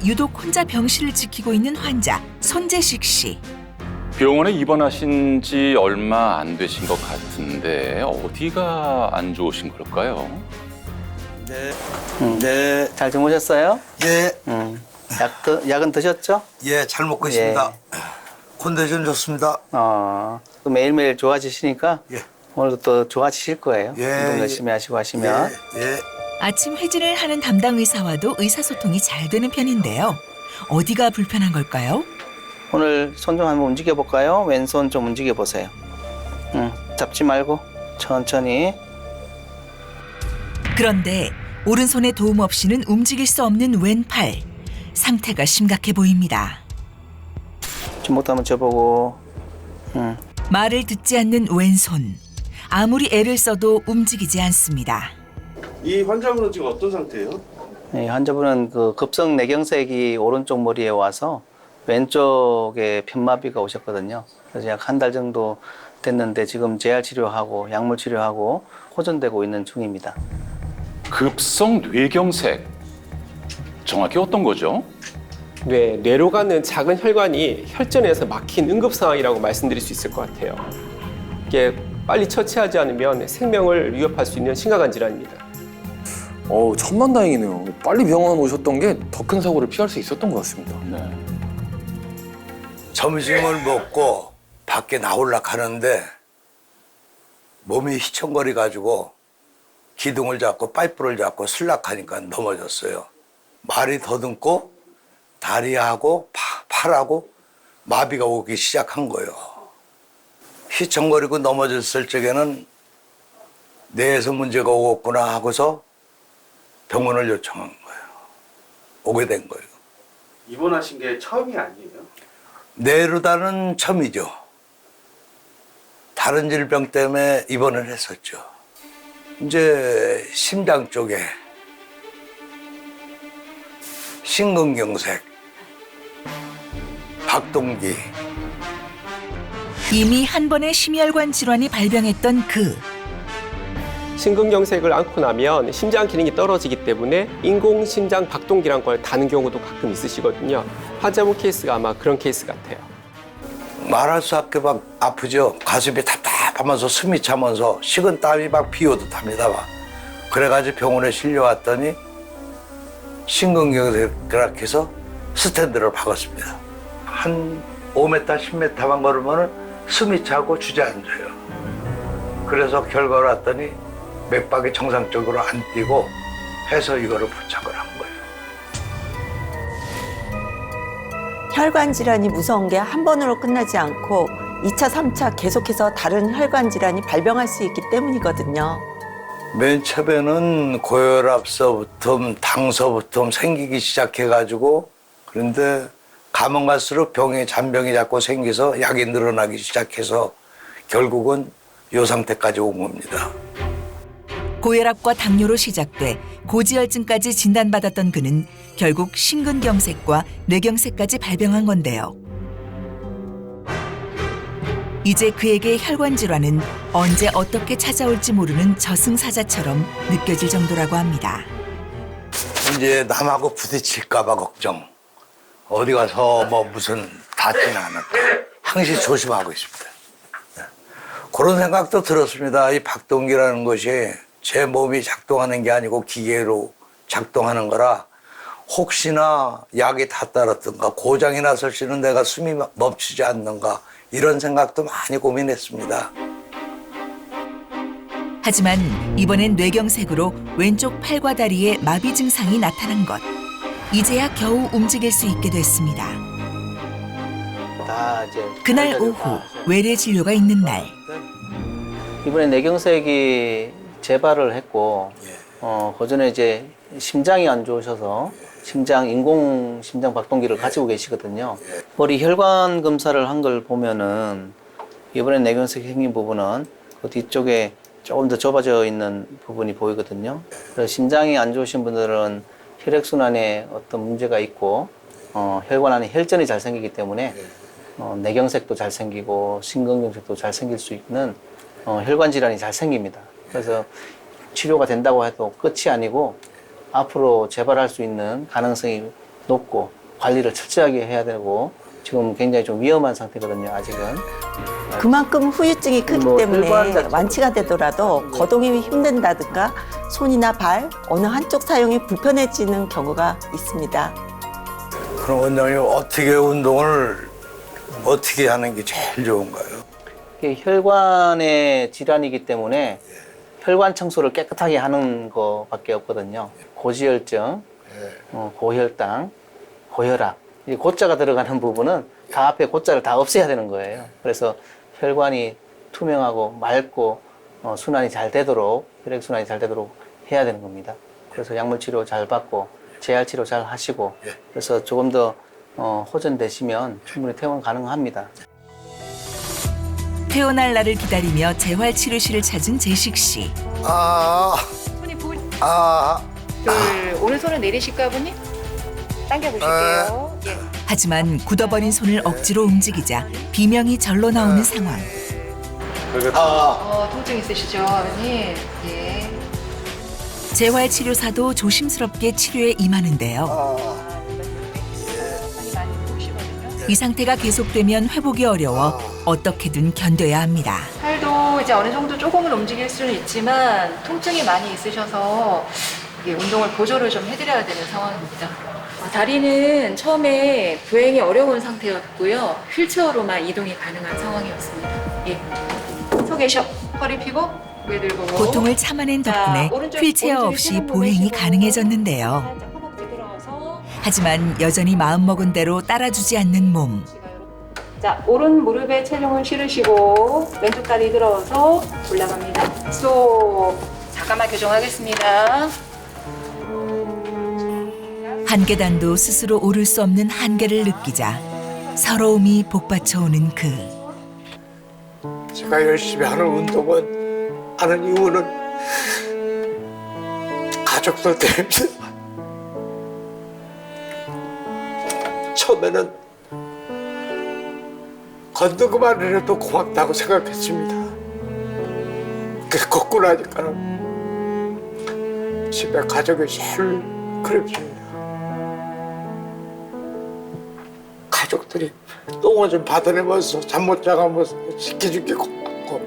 유독 혼자 병실을 지키고 있는 환자 손재식 씨. 병원에 입원하신 지 얼마 안 되신 것 같은데 어디가 안 좋으신 걸까요? 네. 네. 잘 주무셨어요? 예. 약은 드셨죠? 예, 잘 먹고 있습니다. 컨디션 좋습니다. 또 매일매일 좋아지시니까 예. 오늘도 또 좋아지실 거예요. 예, 운동 예. 열심히 하시고 하시면. 예. 아침 회진을 하는 담당 의사와도 의사소통이 잘 되는 편인데요. 어디가 불편한 걸까요? 오늘 손 좀 한번 움직여 볼까요? 왼손 좀 움직여 보세요. 잡지 말고 천천히. 그런데 오른손의 도움 없이는 움직일 수 없는 왼팔. 상태가 심각해 보입니다. 주먹도 한번 져보고. 말을 듣지 않는 왼손. 아무리 애를 써도 움직이지 않습니다. 이 환자분은 지금 어떤 상태예요? 네, 환자분은 그 급성 뇌경색이 오른쪽 머리에 와서 왼쪽에 편마비가 오셨거든요. 그래서 약 한 달 정도 됐는데 지금 재활 치료하고 약물 치료하고 호전되고 있는 중입니다. 급성 뇌경색. 정확히 어떤 거죠? 뇌로 가는 작은 혈관이 혈전에서 막힌 응급 상황이라고 말씀드릴 수 있을 것 같아요. 이게 빨리 처치하지 않으면 생명을 위협할 수 있는 심각한 질환입니다. 천만다행이네요. 빨리 병원 오셨던 게 더 큰 사고를 피할 수 있었던 것 같습니다. 네. 점심을 먹고 밖에 나오려고 하는데 몸이 휘청거려가지고 기둥을 잡고 파이프를 잡고 슬락하니까 넘어졌어요. 말이 더듬고 다리하고 팔하고 마비가 오기 시작한 거예요. 휘청거리고 넘어졌을 적에는 뇌에서 문제가 오겠구나 하고서 병원을 요청한 거예요. 오게 된 거예요. 입원하신 게 처음이 아니에요? 뇌로다는 처음이죠. 다른 질병 때문에 입원을 했었죠. 이제 심장 쪽에 심근경색, 박동기. 이미 한 번의 심혈관 질환이 발병했던 그. 심근경색을 앓고 나면 심장 기능이 떨어지기 때문에 인공심장 박동기란 걸 다는 경우도 가끔 있으시거든요. 환자분 케이스가 아마 그런 케이스 같아요. 말할 수 없게 막 아프죠. 가슴이 답답하면서 숨이 차면서 식은 땀이 막 비오듯 합니다. 막. 그래가지고 병원에 실려왔더니 심근경색이라 해서 스탠드를 박았습니다. 한 5m, 10m만 걸으면 숨이 차고 주저앉아요. 그래서 결과를 왔더니 맥박이 정상적으로 안 뛰고 해서 이거를 부착을 한 거예요. 혈관 질환이 무서운 게 한 번으로 끝나지 않고 2차, 3차 계속해서 다른 혈관 질환이 발병할 수 있기 때문이거든요. 맨 처음에는 고혈압서부터 당서부터 생기기 시작해가지고 그런데 가면 갈수록 잔병이 자꾸 생겨서 약이 늘어나기 시작해서 결국은 이 상태까지 온 겁니다. 고혈압과 당뇨로 시작돼 고지혈증까지 진단받았던 그는 결국 심근경색과 뇌경색까지 발병한 건데요. 이제 그에게 혈관 질환은 언제 어떻게 찾아올지 모르는 저승사자처럼 느껴질 정도라고 합니다. 이제 남하고 부딪힐까 봐 걱정. 어디 가서 무슨 다치는 않을까. 항시 조심하고 있습니다. 네. 그런 생각도 들었습니다. 이 박동기라는 것이 제 몸이 작동하는 게 아니고 기계로 작동하는 거라 혹시나 약이 다 따랐든가 고장이 났을 시는 내가 숨이 멈추지 않는가 이런 생각도 많이 고민했습니다. 하지만 이번엔 뇌경색으로 왼쪽 팔과 다리에 마비 증상이 나타난 것. 이제야 겨우 움직일 수 있게 됐습니다. 다 이제 그날 오후 외래 진료가 있는 날. 이번에 뇌경색이 재발을 했고 그전에 이제 심장이 안 좋으셔서 인공 심장 박동기를 가지고 계시거든요. 머리 혈관 검사를 한 걸 보면은 이번에 뇌경색이 생긴 부분은 그 뒤쪽에 조금 더 좁아져 있는 부분이 보이거든요. 그래서 심장이 안 좋으신 분들은 혈액순환에 어떤 문제가 있고 혈관 안에 혈전이 잘 생기기 때문에 뇌경색도 잘 생기고 심근경색도 잘 생길 수 있는 혈관 질환이 잘 생깁니다. 그래서 치료가 된다고 해도 끝이 아니고 앞으로 재발할 수 있는 가능성이 높고 관리를 철저하게 해야 되고 지금 굉장히 좀 위험한 상태거든요. 아직은. 그만큼 후유증이 크기 뭐 때문에 혈관 자체가- 완치가 되더라도 거동이 힘든다든가 손이나 발 어느 한쪽 사용이 불편해지는 경우가 있습니다. 그럼 원장님 어떻게 운동을 어떻게 하는 게 제일 좋은가요? 이게 혈관의 질환이기 때문에 혈관 청소를 깨끗하게 하는 것밖에 없거든요. 고지혈증, 고혈당, 고혈압. 이 고자가 들어가는 부분은 다 앞에 고자를 다 없애야 되는 거예요. 그래서 혈관이 투명하고 맑고 순환이 잘 되도록, 혈액 순환이 잘 되도록 해야 되는 겁니다. 그래서 약물 치료 잘 받고 재활 치료 잘 하시고 그래서 조금 더 호전되시면 충분히 퇴원 가능합니다. 퇴원할 날을 기다리며 재활치료실을 찾은 재식 씨. 아버님 둘 오른손을 내리실까요, 아버님? 당겨보실게요. 예. 하지만 굳어버린 손을 억지로 움직이자 비명이 절로 나오는 상황. 통증 있으시죠, 아버님? 예. 재활치료사도 조심스럽게 치료에 임하는데요. 많이 보시거든요. 이 상태가 계속되면 회복이 어려워 어떻게든 견뎌야 합니다. 팔도 이제 어느 정도 조금은 움직일 수는 있지만 통증이 많이 있으셔서 이게 운동을 보조를 좀 해드려야 되는 상황입니다. 다리는 처음에 보행이 어려운 상태였고요. 휠체어로만 이동이 가능한 상황이었습니다. 예. 서 계셔. 허리 펴고 왜 들고. 고통을 참아낸 덕분에 휠체어 없이 보행이 가능해졌는데요. 살짝 허벅지 들어서. 하지만 여전히 마음먹은 대로 따라주지 않는 몸. 자, 오른 무릎에 체중을 실으시고 왼쪽 다리 들어서 올라갑니다. 쏙. 잠깐만 교정하겠습니다. 한 계단도 스스로 오를 수 없는 한계를 느끼자 서러움이 복받쳐오는 그. 제가 열심히 하는 운동은 하는 이유는 가족들 때문에. 처음에는 건너기만 해도 고맙다고 생각했습니다. 그 걷고 나니까는 집에 가족이 제일 그립습니다. 가족들이 똥을 좀 받아내면서 잠 못 자가면서 지켜준 게 고맙고.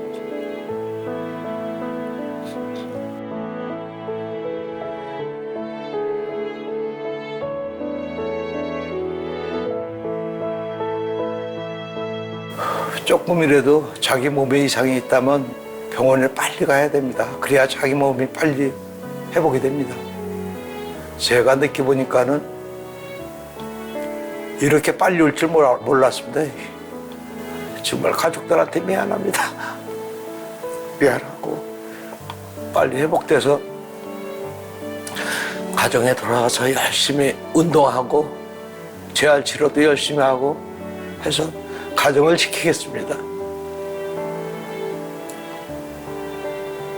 조금이라도 자기 몸에 이상이 있다면 병원에 빨리 가야 됩니다. 그래야 자기 몸이 빨리 회복이 됩니다. 제가 느껴보니까는 이렇게 빨리 올 줄 몰랐습니다. 정말 가족들한테 미안합니다. 미안하고 빨리 회복돼서 가정에 돌아가서 열심히 운동하고 재활 치료도 열심히 하고 해서 가정을 지키겠습니다.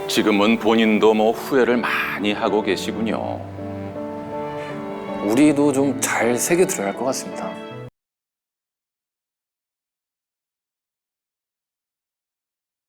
지금은 본인도 뭐 후회를 많이 하고 계시군요. 우리도 좀 잘 새겨들어야 할 것 같습니다.